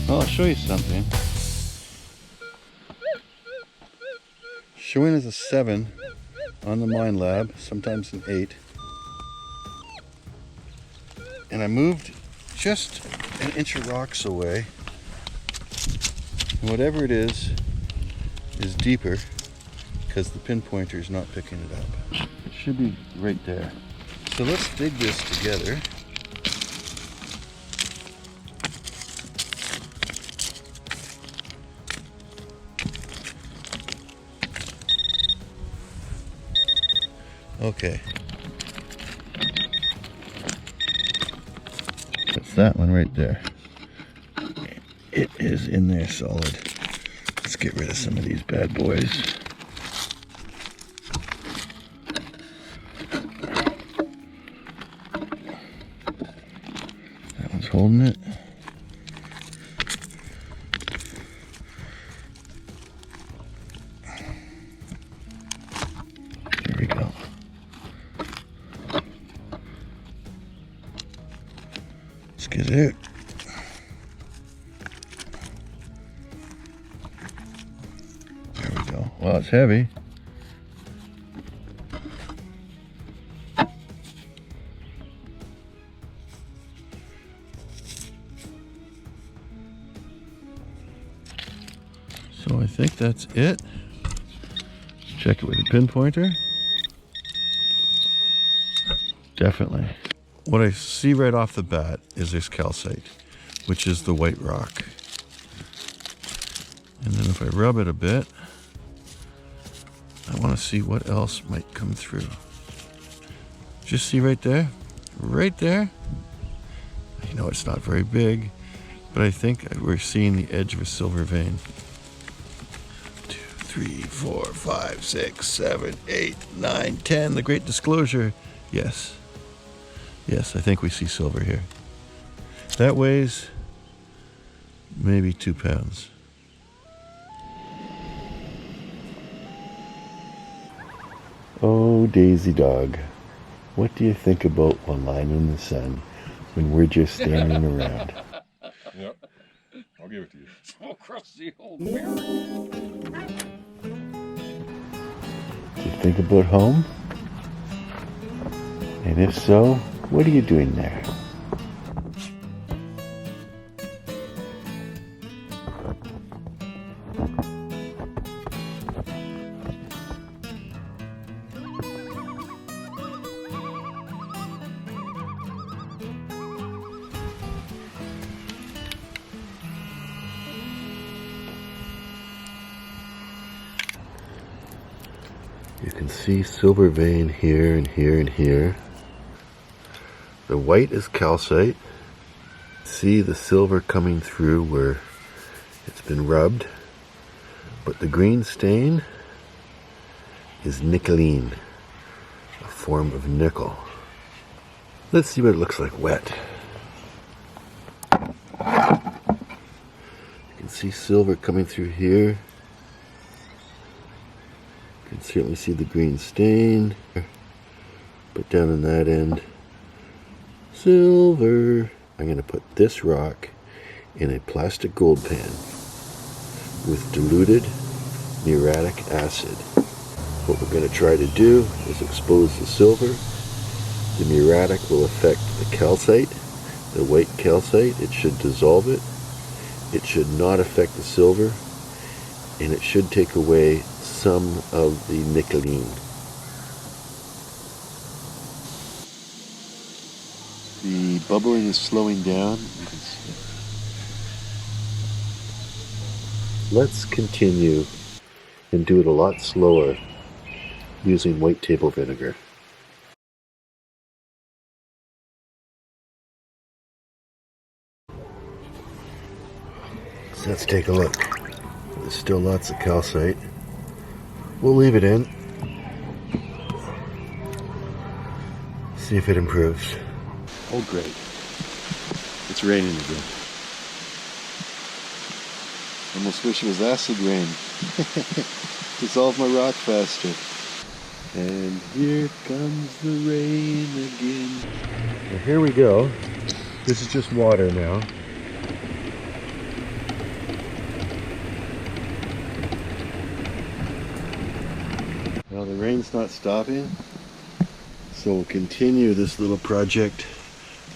Well, I'll show you something. Showing as a 7 on the Mine Lab, sometimes an 8. And I moved just an inch of rocks away. And whatever it is deeper because the pinpointer is not picking it up. It should be right there. So let's dig this together. Okay. That's that one right there. It is in there solid. Let's get rid of some of these bad boys. That one's holding it. There we go. Let's get it. There we go. Well, it's heavy. So I think that's it. Check it with a pinpointer. Definitely. What I see right off the bat is this calcite, which is the white rock. And then if I rub it a bit, I want to see what else might come through. Just see right there? Right there? I know it's not very big, but I think we're seeing the edge of a silver vein. 2, 3, 4, 5, 6, 7, 8, 9, 10. The great disclosure. Yes. Yes, I think we see silver here. That weighs maybe 2 pounds. Oh, Daisy dog, what do you think about one lying in the sun when we're just standing around? Yep, I'll give it to you. All across the old mirror. Do you think about home? And if so, what are you doing there? You can see silver vein here and here and here. The white is calcite. See the silver coming through where it's been rubbed. But the green stain is nickeline, a form of nickel. Let's see what it looks like wet. You can see silver coming through here. You can certainly see the green stain. But down on that end, silver. I'm going to put this rock in a plastic gold pan with diluted muriatic acid. What we're going to try to do is expose the silver. The muriatic will affect the calcite, the white calcite. It should dissolve it. It should not affect the silver, and it should take away some of the nickeline. The bubbling is slowing down. You can see. Let's continue and do it a lot slower using white table vinegar. So let's take a look. There's still lots of calcite. We'll leave it in. See if it improves. Oh great. It's raining again. Almost wish it was acid rain. Dissolve my rock faster. And here comes the rain again. Well, here we go. This is just water now. the rain's not stopping, so we'll continue this little project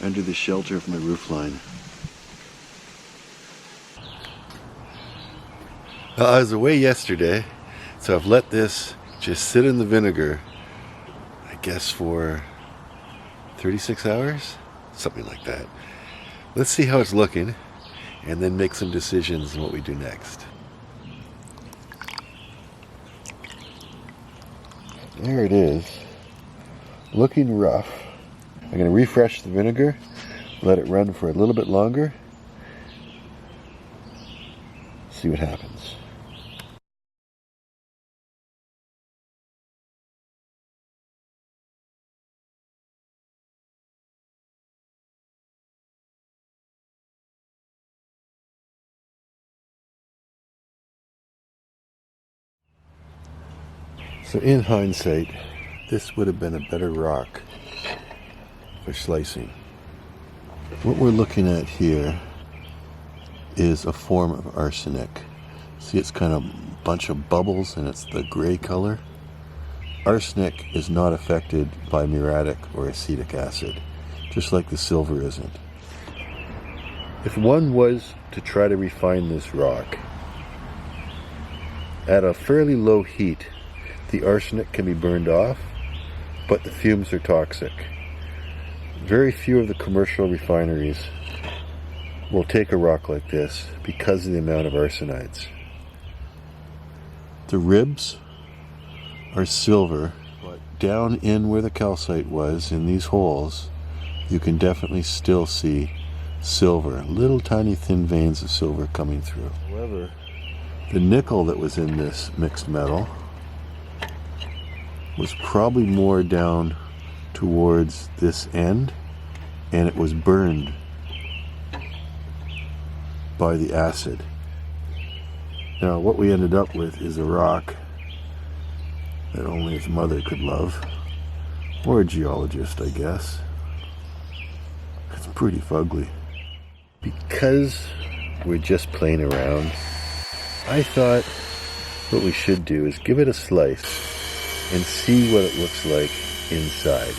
under the shelter of my roofline. I was away yesterday, so I've let this just sit in the vinegar, I guess for 36 hours? Something like that. Let's see how it's looking, and then make some decisions on what we do next. There it is, looking rough. I'm going to refresh the vinegar, let it run for a little bit longer, see what happens. So in hindsight, this would have been a better rock for slicing. What we're looking at here is a form of arsenic. See, it's kind of a bunch of bubbles and it's the gray color. Arsenic is not affected by muriatic or acetic acid, just like the silver isn't. If one was to try to refine this rock, at a fairly low heat, the arsenic can be burned off, but the fumes are toxic. Very few of the commercial refineries will take a rock like this because of the amount of arsenides. The ribs are silver, but down in where the calcite was, in these holes, you can definitely still see silver, little tiny thin veins of silver coming through. However, the nickel that was in this mixed metal was probably more down towards this end, and it was burned by the acid. Now what we ended up with is a rock that only his mother could love, or a geologist, I guess. It's pretty fugly. Because we're just playing around, I thought what we should do is give it a slice and see what it looks like inside.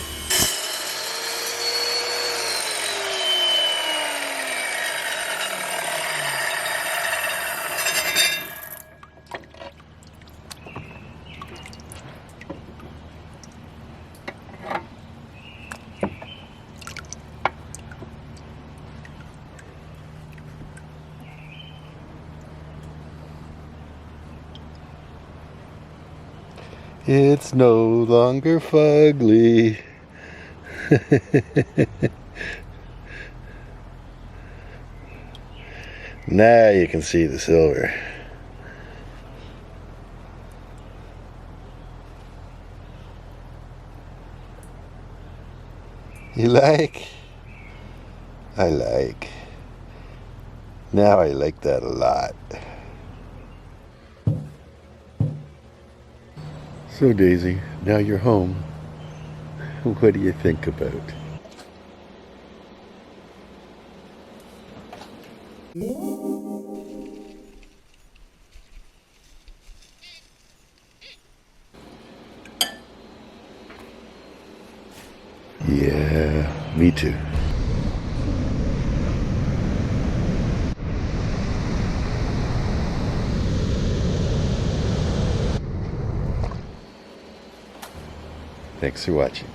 It's no longer fugly. Now you can see the silver. You like? I like. Now I like that a lot. So Daisy, now you're home. What do you think about? Yeah, me too. Thanks for watching.